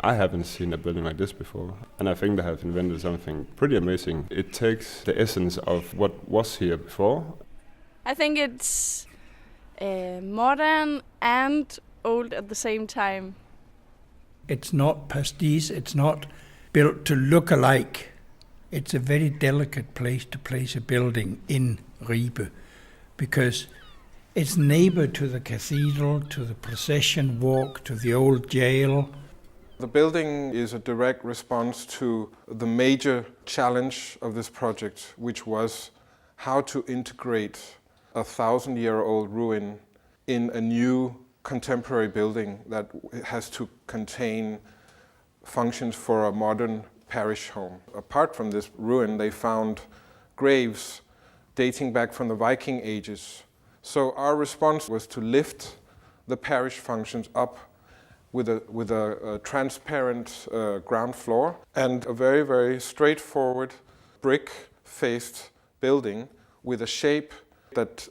I haven't seen a building like this before, and I think they have invented something pretty amazing. It takes the essence of what was here before. I think it's modern and old at the same time. It's not pastiche, it's not built to look alike. It's a very delicate place to place a building in Ribe, because it's neighbor to the cathedral, to the procession walk, to the old jail. The building is a direct response to the major challenge of this project, which was how to integrate a 1,000-year-old ruin in a new contemporary building that has to contain functions for a modern parish home. Apart from this ruin, they found graves dating back from the Viking ages. So our response was to lift the parish functions up with a transparent ground floor and a very, very straightforward brick-faced building with a shape that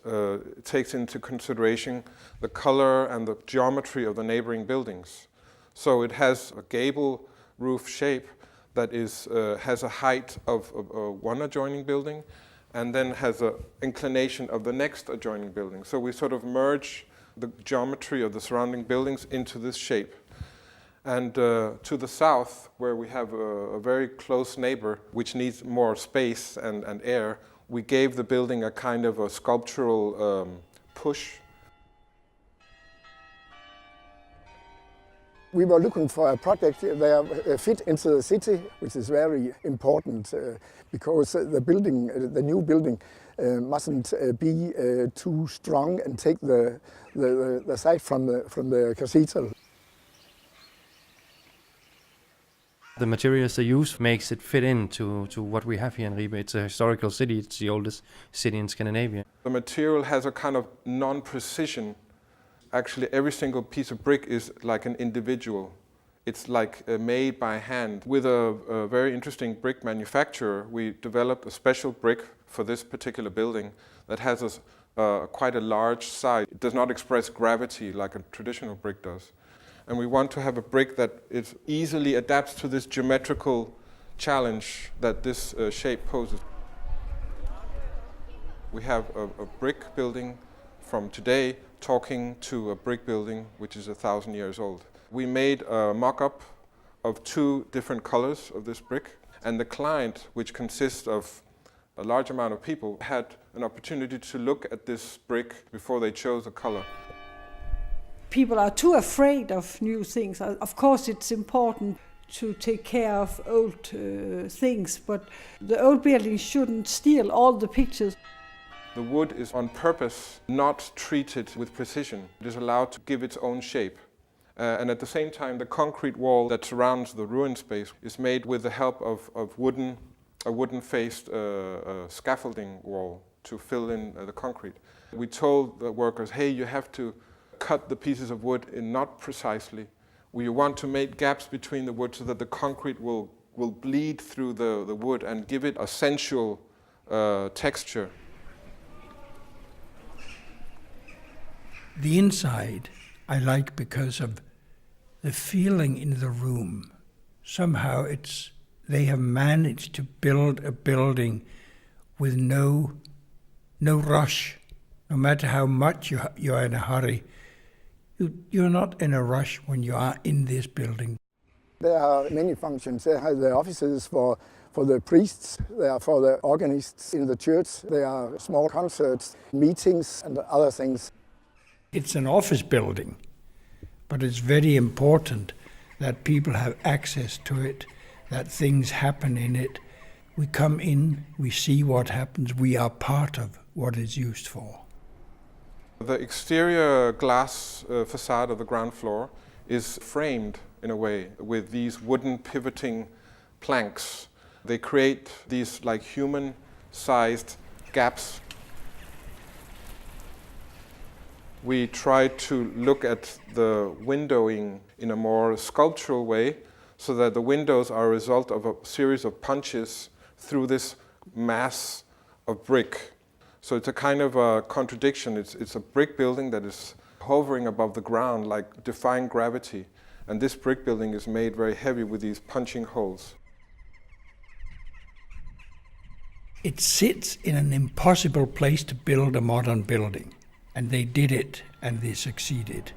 takes into consideration the color and the geometry of the neighboring buildings. So it has a gable roof shape that has a height of one adjoining building and then has an inclination of the next adjoining building. So we sort of merge the geometry of the surrounding buildings into this shape. And to the south, where we have a very close neighbor, which needs more space and air, we gave the building a kind of a sculptural push. We were looking for a project that fit into the city, which is very important because the new building mustn't be too strong and take the site from the cathedral. The materials they use makes it fit into what we have here in Ribe. It's a historical city. It's the oldest city in Scandinavia. The material has a kind of non-precision. Actually, every single piece of brick is like an individual. It's like made by hand. With a very interesting brick manufacturer, we developed a special brick for this particular building that has quite a large size. It does not express gravity like a traditional brick does. And we want to have a brick that easily adapts to this geometrical challenge that this shape poses. We have a brick building from today talking to a brick building which is 1,000 years old. We made a mock-up of 2 different colors of this brick, and the client, which consists of a large amount of people, had an opportunity to look at this brick before they chose a color. People are too afraid of new things. Of course, it's important to take care of old things, but the old building shouldn't steal all the pictures. The wood is on purpose not treated with precision. It is allowed to give its own shape. And at the same time, the concrete wall that surrounds the ruin space is made with the help of a wooden-faced scaffolding wall to fill in the concrete. We told the workers, hey, you have to cut the pieces of wood in not precisely. We want to make gaps between the wood so that the concrete will bleed through the wood and give it a sensual texture. The inside I like because of the feeling in the room. Somehow they have managed to build a building with no rush. No matter how much you're in a hurry, you're not in a rush when you are in this building. There are many functions. There are the offices for the priests, there are for the organists in the church, there are small concerts, meetings and other things. It's an office building, but it's very important that people have access to it, that things happen in it. We come in, we see what happens, we are part of what it's used for. The exterior glass facade of the ground floor is framed in a way with these wooden pivoting planks. They create these like human-sized gaps. We try to look at the windowing in a more sculptural way so that the windows are a result of a series of punches through this mass of brick. So it's a kind of a contradiction. It's a brick building that is hovering above the ground, like defying gravity. And this brick building is made very heavy with these punching holes. It sits in an impossible place to build a modern building, and they did it, and they succeeded.